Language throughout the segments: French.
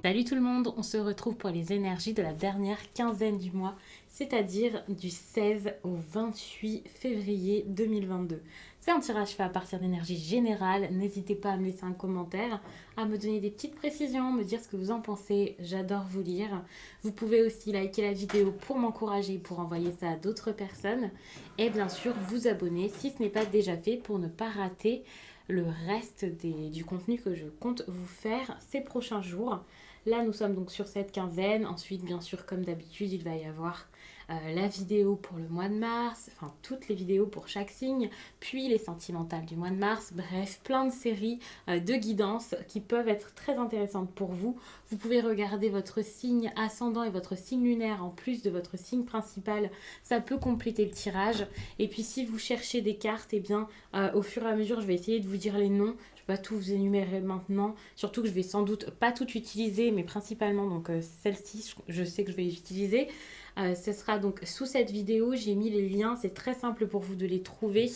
Salut tout le monde, on se retrouve pour les énergies de la dernière quinzaine du mois, c'est-à-dire du 16 au 28 février 2022. C'est un tirage fait à partir d'énergie générale, n'hésitez pas à me laisser un commentaire, à me donner des petites précisions, me dire ce que vous en pensez, j'adore vous lire. Vous pouvez aussi liker la vidéo pour m'encourager, pour envoyer ça à d'autres personnes, et bien sûr vous abonner si ce n'est pas déjà fait pour ne pas rater le reste du contenu que je compte vous faire ces prochains jours. Là, nous sommes donc sur cette quinzaine. Ensuite, bien sûr, comme d'habitude, il va y avoir la vidéo pour le mois de mars, enfin toutes les vidéos pour chaque signe, puis les sentimentales du mois de mars. Bref, plein de séries de guidance qui peuvent être très intéressantes pour vous. Vous pouvez regarder votre signe ascendant et votre signe lunaire en plus de votre signe principal. Ça peut compléter le tirage. Et puis, si vous cherchez des cartes, eh bien, au fur et à mesure, je vais essayer de vous dire les noms. Je ne vais pas tout vous énumérer maintenant, surtout que je vais sans doute pas tout utiliser, mais principalement donc celle-ci, je sais que je vais utiliser. Ce sera donc sous cette vidéo, j'ai mis les liens, c'est très simple pour vous de les trouver.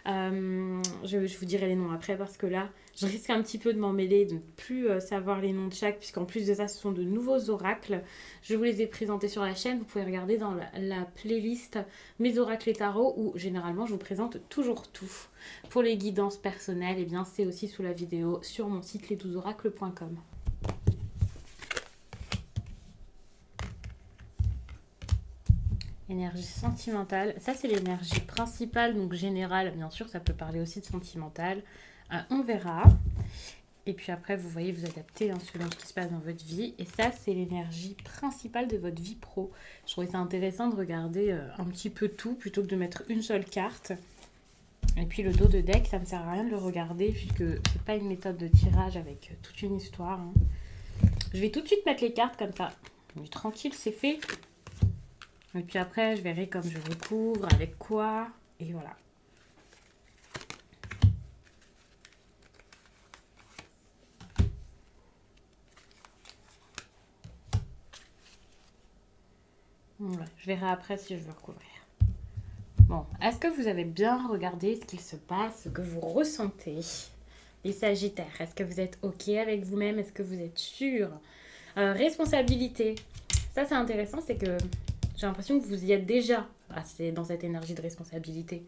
Je vous dirai les noms après parce que là, je risque un petit peu de m'en mêler, de ne plus savoir les noms de chaque, puisqu'en plus de ça, ce sont de nouveaux oracles. Je vous les ai présentés sur la chaîne, vous pouvez regarder dans la playlist Mes oracles et tarots, où généralement je vous présente toujours tout. Pour les guidances personnelles, eh bien, c'est aussi sous la vidéo sur mon site les12oracles.com. Énergie sentimentale, ça c'est l'énergie principale, donc générale, bien sûr, ça peut parler aussi de sentimentale. On verra. Et puis après, vous voyez, vous adaptez selon ce qui se passe dans votre vie. Et ça, c'est l'énergie principale de votre vie pro. Je trouvais ça intéressant de regarder un petit peu tout plutôt que de mettre une seule carte. Et puis le dos de deck, ça ne me sert à rien de le regarder puisque c'est pas une méthode de tirage avec toute une histoire. Je vais tout de suite mettre les cartes comme ça. Mais tranquille, c'est fait. Et puis après, je verrai comme je recouvre, avec quoi. Et voilà. Voilà. Je verrai après si je veux recouvrir. Bon, est-ce que vous avez bien regardé ce qu'il se passe, ce que vous ressentez? Les Sagittaires, est-ce que vous êtes OK avec vous-même? Est-ce que vous êtes sûr? Responsabilité. Ça, c'est intéressant, c'est que j'ai l'impression que vous y êtes déjà dans cette énergie de responsabilité.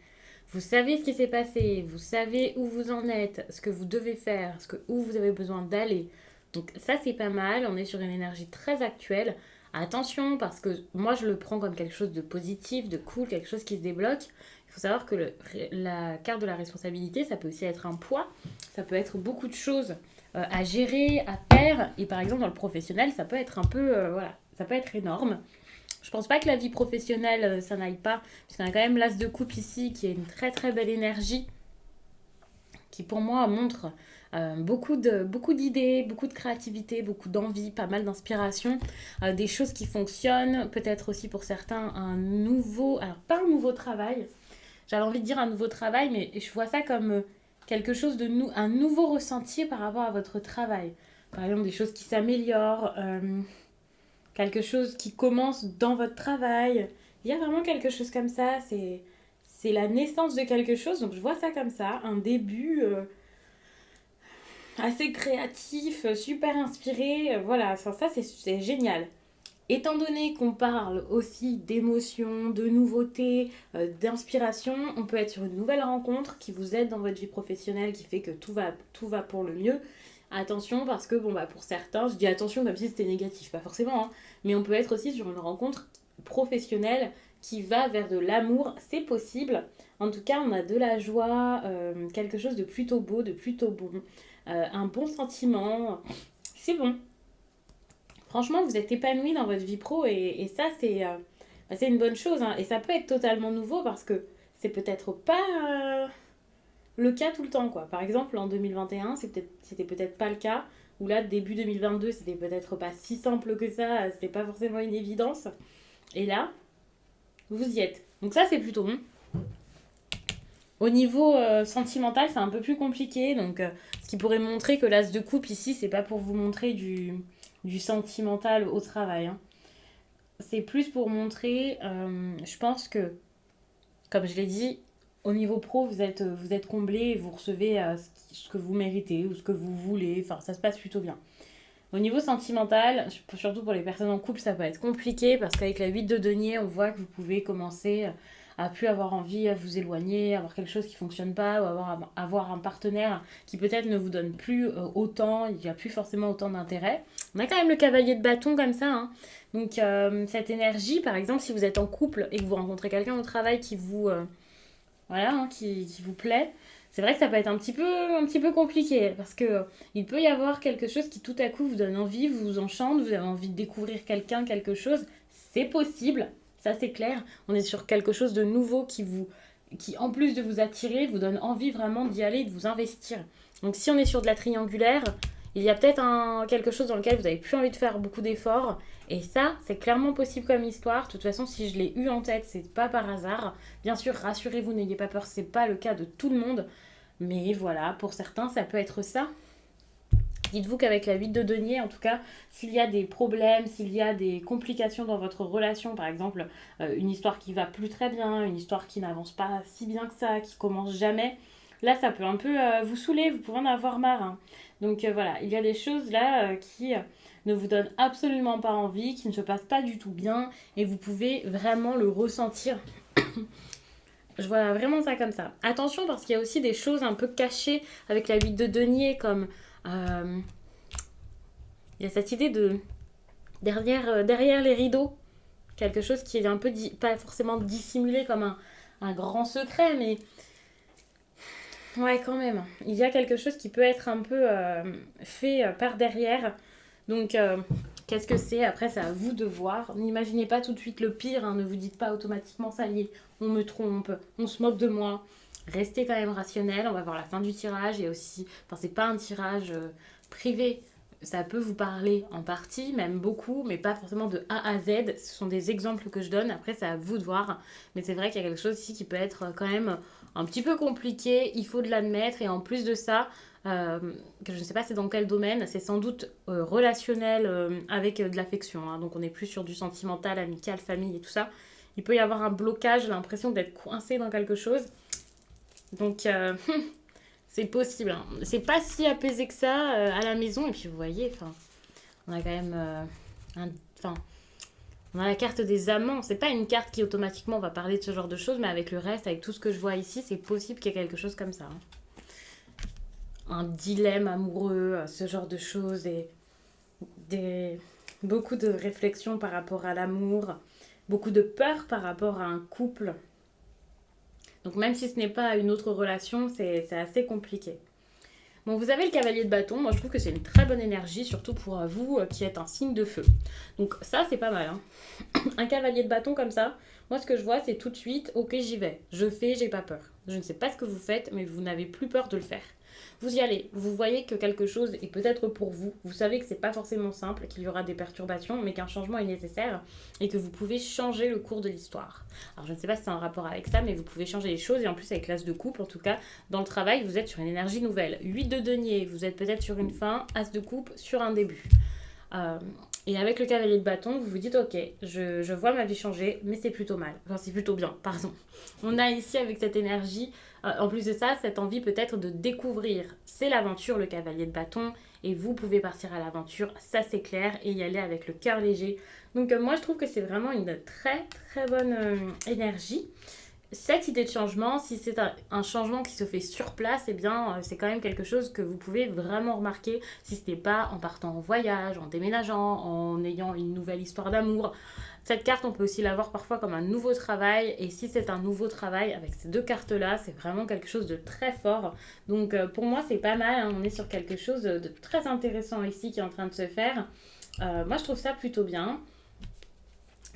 Vous savez ce qui s'est passé, vous savez où vous en êtes, ce que vous devez faire, où vous avez besoin d'aller. Donc ça, c'est pas mal, on est sur une énergie très actuelle. Attention, parce que moi, je le prends comme quelque chose de positif, de cool, quelque chose qui se débloque. Il faut savoir que la carte de la responsabilité, ça peut aussi être un poids, ça peut être beaucoup de choses à gérer, à faire. Et par exemple, dans le professionnel, ça peut être un peu, voilà, ça peut être énorme. Je pense pas que la vie professionnelle, ça n'aille pas, puisqu'on a quand même l'as de coupe ici, qui est une très très belle énergie, qui pour moi montre beaucoup d'idées, beaucoup de créativité, beaucoup d'envie, pas mal d'inspiration, des choses qui fonctionnent, peut-être aussi pour certains alors pas un nouveau travail, j'avais envie de dire un nouveau travail, mais je vois ça comme quelque chose un nouveau ressenti par rapport à votre travail. Par exemple, des choses qui s'améliorent, quelque chose qui commence dans votre travail. Il y a vraiment quelque chose comme ça, c'est la naissance de quelque chose, donc je vois ça comme ça, un début assez créatif, super inspiré, voilà, ça c'est génial. Étant donné qu'on parle aussi d'émotions, de nouveautés, d'inspiration, on peut être sur une nouvelle rencontre qui vous aide dans votre vie professionnelle, qui fait que tout va pour le mieux. Attention parce que pour certains, je dis attention comme si c'était négatif, pas forcément, hein, mais on peut être aussi sur une rencontre professionnelle qui va vers de l'amour, c'est possible. En tout cas, on a de la joie, quelque chose de plutôt beau, de plutôt bon, un bon sentiment, c'est bon. Franchement, vous êtes épanoui dans votre vie pro et ça, c'est une bonne chose, hein. Et ça peut être totalement nouveau parce que c'est peut-être pas le cas tout le temps, quoi. Par exemple, en 2021, c'était peut-être pas le cas. Ou là, début 2022, c'était peut-être pas si simple que ça. C'était pas forcément une évidence. Et là, vous y êtes. Donc ça, c'est plutôt bon. Au niveau sentimental, c'est un peu plus compliqué. Donc, ce qui pourrait montrer que l'as de coupe ici, c'est pas pour vous montrer du sentimental au travail, hein. C'est plus pour montrer, je pense que, comme je l'ai dit, au niveau pro, vous êtes comblé et vous recevez ce que vous méritez ou ce que vous voulez. Enfin, ça se passe plutôt bien. Au niveau sentimental, surtout pour les personnes en couple, ça peut être compliqué parce qu'avec la 8 de denier, on voit que vous pouvez commencer à plus avoir envie à vous éloigner, avoir quelque chose qui fonctionne pas ou avoir un partenaire qui peut-être ne vous donne plus autant, il n'y a plus forcément autant d'intérêt. On a quand même le cavalier de bâton comme ça, hein. Donc cette énergie, par exemple, si vous êtes en couple et que vous rencontrez quelqu'un au travail qui vous, voilà, hein, qui vous plaît, c'est vrai que ça peut être un petit peu compliqué parce que il peut y avoir quelque chose qui tout à coup vous donne envie, vous enchante, vous avez envie de découvrir quelqu'un, quelque chose. C'est possible, ça c'est clair. On est sur quelque chose de nouveau qui en plus de vous attirer, vous donne envie vraiment d'y aller, de vous investir. Donc si on est sur de la triangulaire, il y a peut-être quelque chose dans lequel vous n'avez plus envie de faire beaucoup d'efforts. Et ça, c'est clairement possible comme histoire. De toute façon, si je l'ai eu en tête, c'est pas par hasard. Bien sûr, rassurez-vous, n'ayez pas peur, c'est pas le cas de tout le monde. Mais voilà, pour certains, ça peut être ça. Dites-vous qu'avec la 8 de denier, en tout cas, s'il y a des problèmes, s'il y a des complications dans votre relation, par exemple, une histoire qui va plus très bien, une histoire qui n'avance pas si bien que ça, qui commence jamais, là, ça peut un peu vous saouler, vous pouvez en avoir marre, hein. Donc voilà, il y a des choses là qui ne vous donnent absolument pas envie, qui ne se passent pas du tout bien, et vous pouvez vraiment le ressentir. Je vois vraiment ça comme ça. Attention parce qu'il y a aussi des choses un peu cachées avec la 8 de denier, comme il y a cette idée de derrière les rideaux, quelque chose qui est un peu pas forcément dissimulé comme un grand secret, mais ouais quand même. Il y a quelque chose qui peut être un peu fait par derrière. Donc qu'est-ce que c'est? Après c'est à vous de voir. N'imaginez pas tout de suite le pire, hein. Ne vous dites pas automatiquement ça y est, on me trompe, on se moque de moi. Restez quand même rationnel, on va voir la fin du tirage et aussi, enfin c'est pas un tirage privé, ça peut vous parler en partie, même beaucoup, mais pas forcément de A à Z, ce sont des exemples que je donne, après c'est à vous de voir, mais c'est vrai qu'il y a quelque chose ici qui peut être quand même un petit peu compliqué, il faut de l'admettre, et en plus de ça, que je ne sais pas c'est dans quel domaine, c'est sans doute relationnel avec de l'affection, hein, donc on est plus sur du sentimental, amical, famille et tout ça, il peut y avoir un blocage, l'impression d'être coincé dans quelque chose. Donc, c'est possible, hein. C'est pas si apaisé que ça à la maison. Et puis, vous voyez, on a quand même. Enfin, on a la carte des amants. C'est pas une carte qui automatiquement va parler de ce genre de choses, mais avec le reste, avec tout ce que je vois ici, c'est possible qu'il y ait quelque chose comme ça, hein. Un dilemme amoureux, ce genre de choses. Et beaucoup de réflexions par rapport à l'amour. Beaucoup de peur par rapport à un couple. Donc même si ce n'est pas une autre relation, c'est assez compliqué. Bon, vous avez le cavalier de bâton. Moi, je trouve que c'est une très bonne énergie, surtout pour vous qui êtes un signe de feu. Donc ça, c'est pas mal, hein. Un cavalier de bâton comme ça, moi, ce que je vois, c'est tout de suite, ok, j'y vais. Je fais, j'ai pas peur. Je ne sais pas ce que vous faites, mais vous n'avez plus peur de le faire. Vous y allez. Vous voyez que quelque chose est peut-être pour vous. Vous savez que c'est pas forcément simple, qu'il y aura des perturbations, mais qu'un changement est nécessaire et que vous pouvez changer le cours de l'histoire. Alors, je ne sais pas si c'est un rapport avec ça, mais vous pouvez changer les choses. Et en plus, avec l'as de coupe, en tout cas, dans le travail, vous êtes sur une énergie nouvelle. 8 de denier, vous êtes peut-être sur une fin. As de coupe, sur un début. Et avec le cavalier de bâton, vous vous dites, ok, je vois ma vie changer, mais c'est plutôt mal. Enfin, c'est plutôt bien, pardon. On a ici, avec cette énergie, en plus de ça, cette envie peut-être de découvrir. C'est l'aventure, le cavalier de bâton, et vous pouvez partir à l'aventure, ça c'est clair, et y aller avec le cœur léger. Donc moi, je trouve que c'est vraiment une très très bonne énergie. Cette idée de changement, si c'est un changement qui se fait sur place, eh bien, c'est quand même quelque chose que vous pouvez vraiment remarquer si ce n'est pas en partant en voyage, en déménageant, en ayant une nouvelle histoire d'amour. Cette carte, on peut aussi la voir parfois comme un nouveau travail. Et si c'est un nouveau travail, avec ces deux cartes-là, c'est vraiment quelque chose de très fort. Donc, pour moi, c'est pas mal, hein. On est sur quelque chose de très intéressant ici qui est en train de se faire. Moi, je trouve ça plutôt bien.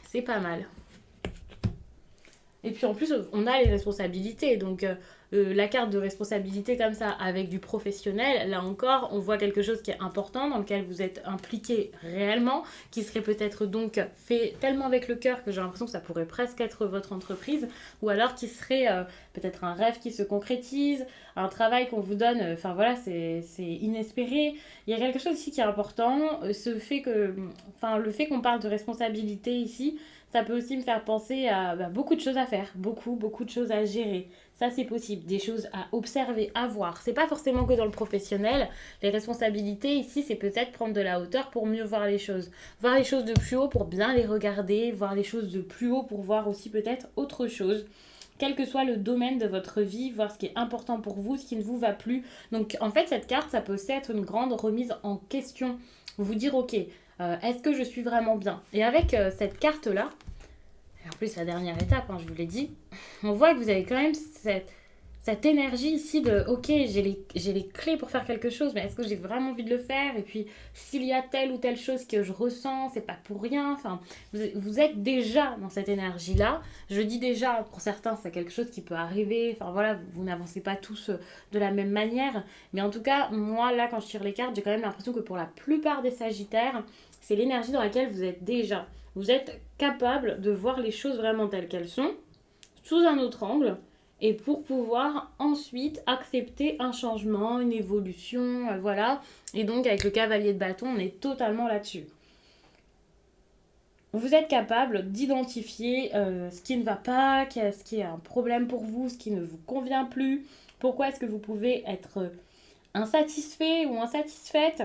C'est pas mal. Et puis en plus, on a les responsabilités. Donc la carte de responsabilité comme ça, avec du professionnel, là encore, on voit quelque chose qui est important, dans lequel vous êtes impliqué réellement, qui serait peut-être donc fait tellement avec le cœur que j'ai l'impression que ça pourrait presque être votre entreprise, ou alors qui serait peut-être un rêve qui se concrétise, un travail qu'on vous donne, enfin voilà, c'est inespéré. Il y a quelque chose ici qui est important, le fait qu'on parle de responsabilité ici, ça peut aussi me faire penser à beaucoup de choses à faire, beaucoup de choses à gérer. Ça, c'est possible. Des choses à observer, à voir. C'est pas forcément que dans le professionnel. Les responsabilités ici, c'est peut-être prendre de la hauteur pour mieux voir les choses. Voir les choses de plus haut pour bien les regarder. Voir les choses de plus haut pour voir aussi peut-être autre chose. Quel que soit le domaine de votre vie, voir ce qui est important pour vous, ce qui ne vous va plus. Donc, en fait, cette carte, ça peut aussi être une grande remise en question. Vous dire, ok, est-ce que je suis vraiment bien? Et avec cette carte-là, en plus la dernière étape, hein, je vous l'ai dit, on voit que vous avez quand même cette énergie ici de ok, j'ai les clés pour faire quelque chose, mais est-ce que j'ai vraiment envie de le faire? Et puis s'il y a telle ou telle chose que je ressens, c'est pas pour rien. Enfin, vous êtes déjà dans cette énergie-là. Je dis déjà, pour certains, c'est quelque chose qui peut arriver. Enfin voilà, vous n'avancez pas tous de la même manière. Mais en tout cas, moi là, quand je tire les cartes, j'ai quand même l'impression que pour la plupart des Sagittaires, c'est l'énergie dans laquelle vous êtes déjà. Vous êtes capable de voir les choses vraiment telles qu'elles sont, sous un autre angle, et pour pouvoir ensuite accepter un changement, une évolution, voilà. Et donc avec le cavalier de bâton, on est totalement là-dessus. Vous êtes capable d'identifier ce qui ne va pas, ce qui est un problème pour vous, ce qui ne vous convient plus, pourquoi est-ce que vous pouvez être insatisfait ou insatisfaite.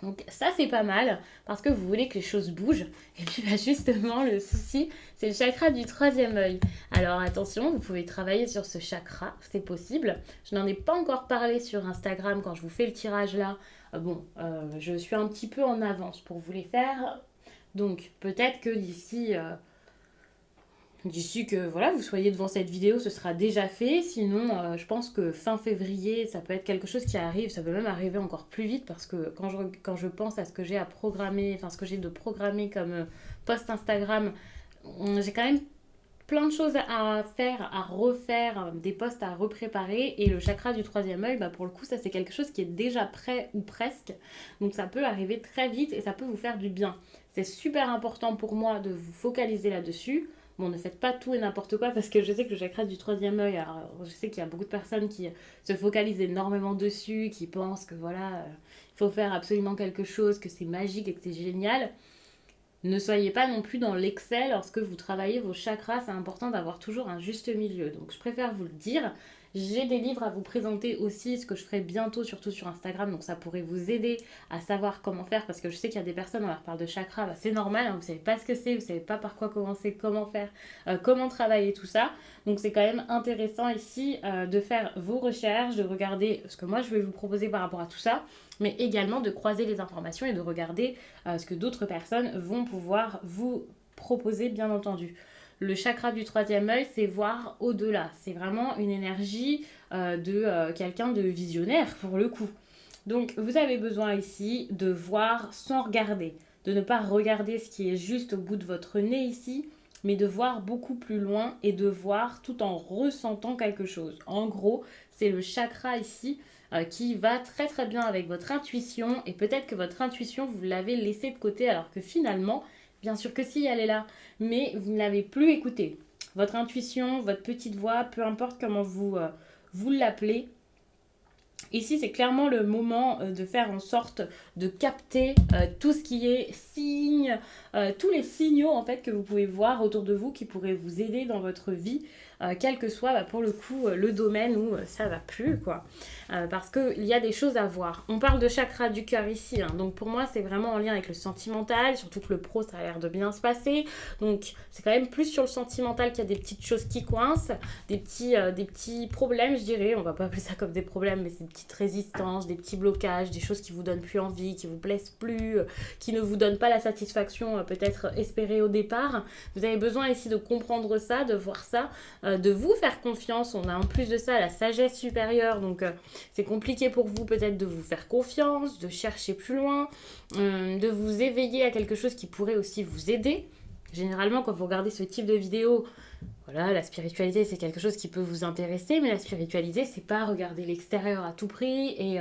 Donc ça c'est pas mal parce que vous voulez que les choses bougent. Et puis justement le souci c'est le chakra du troisième œil. Alors attention, vous pouvez travailler sur ce chakra, c'est possible. Je n'en ai pas encore parlé sur Instagram quand je vous fais le tirage là. Je suis un petit peu en avance pour vous les faire. Donc peut-être que d'ici que voilà, vous soyez devant cette vidéo, ce sera déjà fait. Sinon, je pense que fin février, ça peut être quelque chose qui arrive. Ça peut même arriver encore plus vite parce que quand je pense à ce que j'ai à programmer, enfin ce que j'ai de programmer comme post Instagram, j'ai quand même plein de choses à faire, à refaire, des posts à repréparer. Et le chakra du troisième œil, pour le coup, ça c'est quelque chose qui est déjà prêt ou presque. Donc ça peut arriver très vite et ça peut vous faire du bien. C'est super important pour moi de vous focaliser là-dessus. Bon, ne faites pas tout et n'importe quoi parce que je sais que le chakra du troisième œil, alors, je sais qu'il y a beaucoup de personnes qui se focalisent énormément dessus, qui pensent que voilà, il faut faire absolument quelque chose, que c'est magique et que c'est génial. Ne soyez pas non plus dans l'excès lorsque vous travaillez vos chakras, c'est important d'avoir toujours un juste milieu. Donc je préfère vous le dire. J'ai des livres à vous présenter aussi, ce que je ferai bientôt, surtout sur Instagram, donc ça pourrait vous aider à savoir comment faire, parce que je sais qu'il y a des personnes, on leur parle de chakras, c'est normal, hein, vous ne savez pas ce que c'est, vous ne savez pas par quoi commencer, comment faire, comment travailler tout ça. Donc c'est quand même intéressant ici de faire vos recherches, de regarder ce que moi je vais vous proposer par rapport à tout ça, mais également de croiser les informations et de regarder ce que d'autres personnes vont pouvoir vous proposer, bien entendu. Le chakra du troisième œil, c'est voir au-delà. C'est vraiment une énergie de quelqu'un de visionnaire, pour le coup. Donc, vous avez besoin ici de voir sans regarder, de ne pas regarder ce qui est juste au bout de votre nez ici, mais de voir beaucoup plus loin et de voir tout en ressentant quelque chose. En gros, c'est le chakra ici qui va très très bien avec votre intuition, et peut-être que votre intuition, vous l'avez laissée de côté alors que finalement, bien sûr que si, elle est là, mais vous ne l'avez plus écoutée. Votre intuition, votre petite voix, peu importe comment vous l'appelez. Ici, c'est clairement le moment de faire en sorte de capter tout ce qui est signe, tous les signaux en fait que vous pouvez voir autour de vous qui pourraient vous aider dans votre vie, quel que soit pour le coup le domaine où ça va plus quoi. Parce qu'il y a des choses à voir. On parle de chakra du cœur ici, hein, donc pour moi c'est vraiment en lien avec le sentimental, surtout que le pro ça a l'air de bien se passer, donc c'est quand même plus sur le sentimental qu'il y a des petites choses qui coincent, des petits problèmes je dirais, on va pas appeler ça comme des problèmes, mais c'est des petites résistances, des petits blocages, des choses qui vous donnent plus envie, qui vous plaisent plus, qui ne vous donnent pas la satisfaction peut-être espérée au départ. Vous avez besoin ici de comprendre ça, de voir ça, de vous faire confiance. On a en plus de ça la sagesse supérieure, donc c'est compliqué pour vous peut-être de vous faire confiance, de chercher plus loin, de vous éveiller à quelque chose qui pourrait aussi vous aider. Généralement, quand vous regardez ce type de vidéo, voilà, la spiritualité, c'est quelque chose qui peut vous intéresser, mais la spiritualité, c'est pas regarder l'extérieur à tout prix, et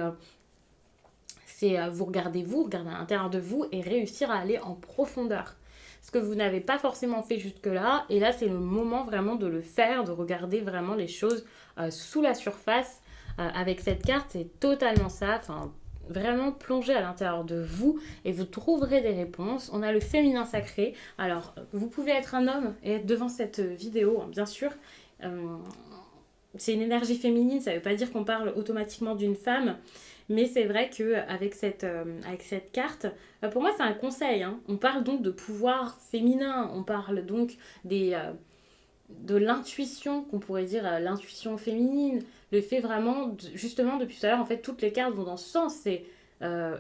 c'est vous regardez à l'intérieur de vous et réussir à aller en profondeur. Ce que vous n'avez pas forcément fait jusque-là, et là, c'est le moment vraiment de le faire, de regarder vraiment les choses sous la surface. Avec cette carte, c'est totalement ça. Enfin, vraiment plonger à l'intérieur de vous et vous trouverez des réponses. On a le féminin sacré. Alors, vous pouvez être un homme et être devant cette vidéo, hein, bien sûr. C'est une énergie féminine, ça ne veut pas dire qu'on parle automatiquement d'une femme, mais c'est vrai qu'avec avec cette carte, pour moi c'est un conseil, hein. On parle donc de pouvoir féminin, on parle donc de l'intuition, qu'on pourrait dire l'intuition féminine, le fait vraiment, justement depuis tout à l'heure, en fait toutes les cartes vont dans ce sens, c'est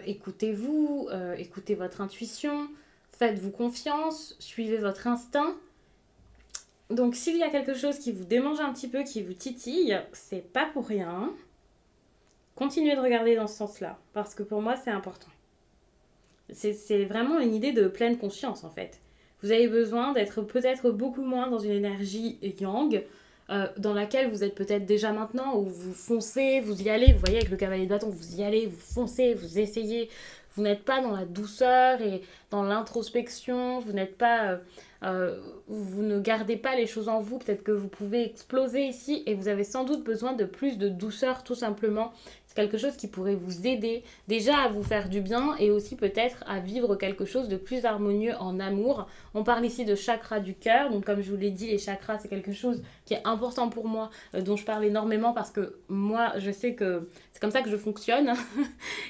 écoutez-vous, écoutez votre intuition, faites-vous confiance, suivez votre instinct. Donc s'il y a quelque chose qui vous démange un petit peu, qui vous titille, c'est pas pour rien. Continuez de regarder dans ce sens-là, parce que pour moi c'est important. C'est vraiment une idée de pleine conscience en fait. Vous avez besoin d'être peut-être beaucoup moins dans une énergie yang, dans laquelle vous êtes peut-être déjà maintenant, où vous foncez, vous y allez, vous voyez avec le cavalier de bâton, vous y allez, vous foncez, vous essayez, vous n'êtes pas dans la douceur et dans l'introspection, vous n'êtes pas... vous ne gardez pas les choses en vous, peut-être que vous pouvez exploser ici et vous avez sans doute besoin de plus de douceur tout simplement. C'est quelque chose qui pourrait vous aider déjà à vous faire du bien et aussi peut-être à vivre quelque chose de plus harmonieux en amour. On parle ici de chakra du cœur, donc comme je vous l'ai dit, les chakras c'est quelque chose qui est important pour moi, dont je parle énormément parce que moi je sais que c'est comme ça que je fonctionne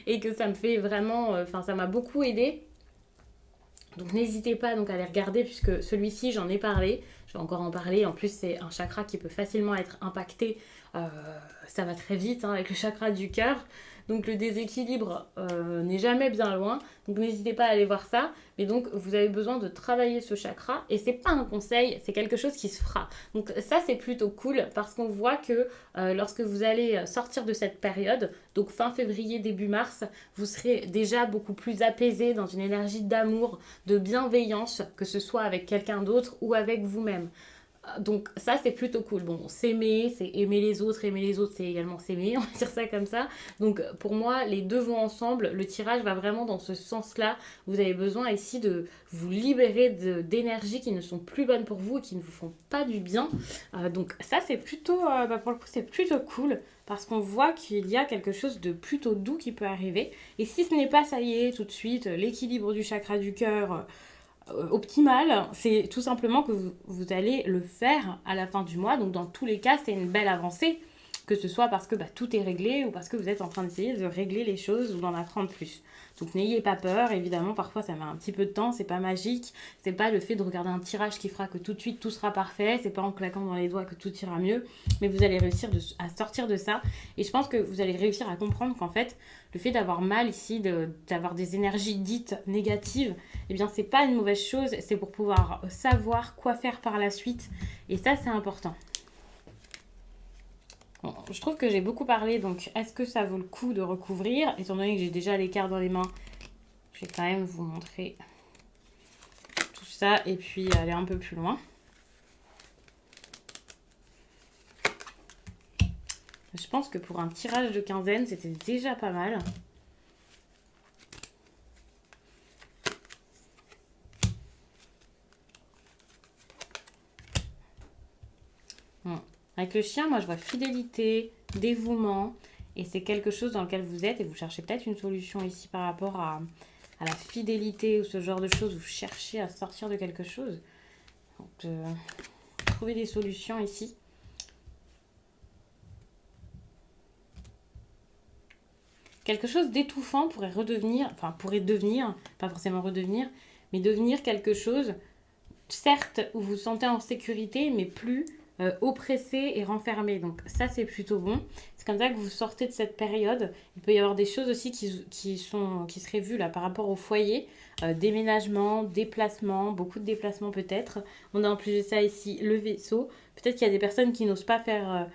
et que ça me fait vraiment, ça m'a beaucoup aidé. Donc n'hésitez pas donc à les regarder puisque celui-ci j'en ai parlé, je vais encore en parler, en plus c'est un chakra qui peut facilement être impacté, ça va très vite hein, avec le chakra du cœur, donc le déséquilibre n'est jamais bien loin, donc n'hésitez pas à aller voir ça, mais donc vous avez besoin de travailler ce chakra et c'est pas un conseil, c'est quelque chose qui se fera. Donc ça c'est plutôt cool parce qu'on voit que lorsque vous allez sortir de cette période, donc fin février, début mars, vous serez déjà beaucoup plus apaisé dans une énergie d'amour, de bienveillance, que ce soit avec quelqu'un d'autre ou avec vous-même. Donc ça c'est plutôt cool. Bon, s'aimer, c'est aimer les autres c'est également s'aimer, on va dire ça comme ça. Donc pour moi les deux vont ensemble, le tirage va vraiment dans ce sens-là. Vous avez besoin ici de vous libérer d'énergies qui ne sont plus bonnes pour vous et qui ne vous font pas du bien. Donc ça c'est plutôt, pour le coup c'est plutôt cool parce qu'on voit qu'il y a quelque chose de plutôt doux qui peut arriver. Et si ce n'est pas ça y est tout de suite, l'équilibre du chakra du cœur optimal, c'est tout simplement que vous allez le faire à la fin du mois. Donc dans tous les cas, c'est une belle avancée, que ce soit parce que tout est réglé ou parce que vous êtes en train d'essayer de régler les choses ou d'en apprendre plus. Donc n'ayez pas peur, évidemment, parfois ça met un petit peu de temps, c'est pas magique, c'est pas le fait de regarder un tirage qui fera que tout de suite tout sera parfait, c'est pas en claquant dans les doigts que tout ira mieux, mais vous allez réussir à sortir de ça. Et je pense que vous allez réussir à comprendre qu'en fait, le fait d'avoir mal ici, d'avoir des énergies dites négatives, eh bien c'est pas une mauvaise chose, c'est pour pouvoir savoir quoi faire par la suite. Et ça c'est important. Bon, je trouve que j'ai beaucoup parlé, donc est-ce que ça vaut le coup de recouvrir? Étant donné que j'ai déjà les cartes dans les mains, je vais quand même vous montrer tout ça et puis aller un peu plus loin. Je pense que pour un tirage de quinzaine, c'était déjà pas mal. Bon. Avec le chien, moi je vois fidélité, dévouement, et c'est quelque chose dans lequel vous êtes et vous cherchez peut-être une solution ici par rapport à la fidélité ou ce genre de choses, vous cherchez à sortir de quelque chose. Donc, trouver des solutions ici. Quelque chose d'étouffant pourrait devenir, pas forcément redevenir, mais devenir quelque chose, certes, où vous vous sentez en sécurité, mais plus oppressé et renfermé. Donc ça, c'est plutôt bon. C'est comme ça que vous sortez de cette période. Il peut y avoir des choses aussi qui seraient vues là par rapport au foyer. Déménagement, déplacement, beaucoup de déplacements peut-être. On a en plus de ça ici le vaisseau. Peut-être qu'il y a des personnes qui n'osent pas faire...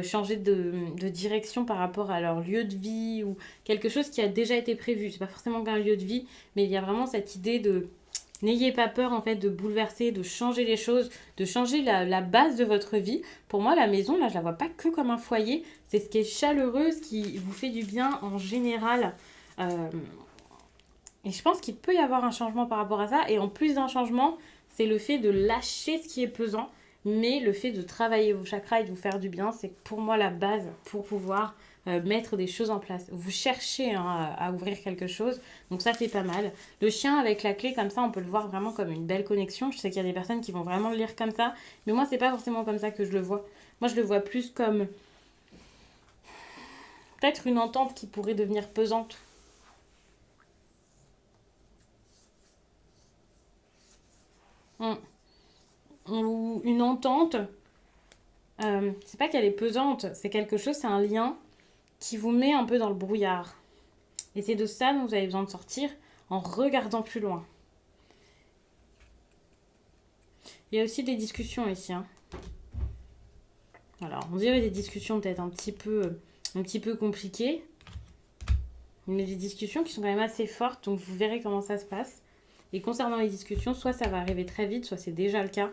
changer de direction par rapport à leur lieu de vie ou quelque chose qui a déjà été prévu. C'est pas forcément qu'un lieu de vie, mais il y a vraiment cette idée de n'ayez pas peur en fait de bouleverser, de changer les choses, de changer la base de votre vie. Pour moi, la maison, là, je la vois pas que comme un foyer. C'est ce qui est chaleureux, ce qui vous fait du bien en général. Et je pense qu'il peut y avoir un changement par rapport à ça. Et en plus d'un changement, c'est le fait de lâcher ce qui est pesant. Mais le fait de travailler vos chakras et de vous faire du bien, c'est pour moi la base pour pouvoir mettre des choses en place. Vous cherchez hein, à ouvrir quelque chose, donc ça c'est pas mal. Le chien avec la clé comme ça, on peut le voir vraiment comme une belle connexion. Je sais qu'il y a des personnes qui vont vraiment le lire comme ça, mais moi c'est pas forcément comme ça que je le vois. Moi je le vois plus comme peut-être une entente qui pourrait devenir pesante. Hmm. Ou une entente, c'est pas qu'elle est pesante, c'est quelque chose, c'est un lien qui vous met un peu dans le brouillard. Et c'est de ça dont vous avez besoin de sortir en regardant plus loin. Il y a aussi des discussions ici. Hein. Alors, on dirait des discussions peut-être un petit peu compliquées, mais des discussions qui sont quand même assez fortes, donc vous verrez comment ça se passe. Et concernant les discussions, soit ça va arriver très vite, soit c'est déjà le cas.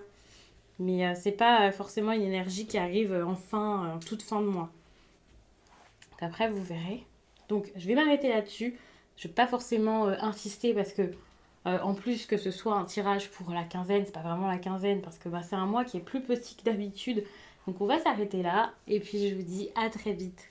Mais c'est pas forcément une énergie qui arrive en toute fin de mois. Donc après, vous verrez. Donc, je vais m'arrêter là-dessus. Je ne vais pas forcément insister parce que, en plus que ce soit un tirage pour la quinzaine, c'est pas vraiment la quinzaine parce que bah, c'est un mois qui est plus petit que d'habitude. Donc, on va s'arrêter là. Et puis, je vous dis à très vite.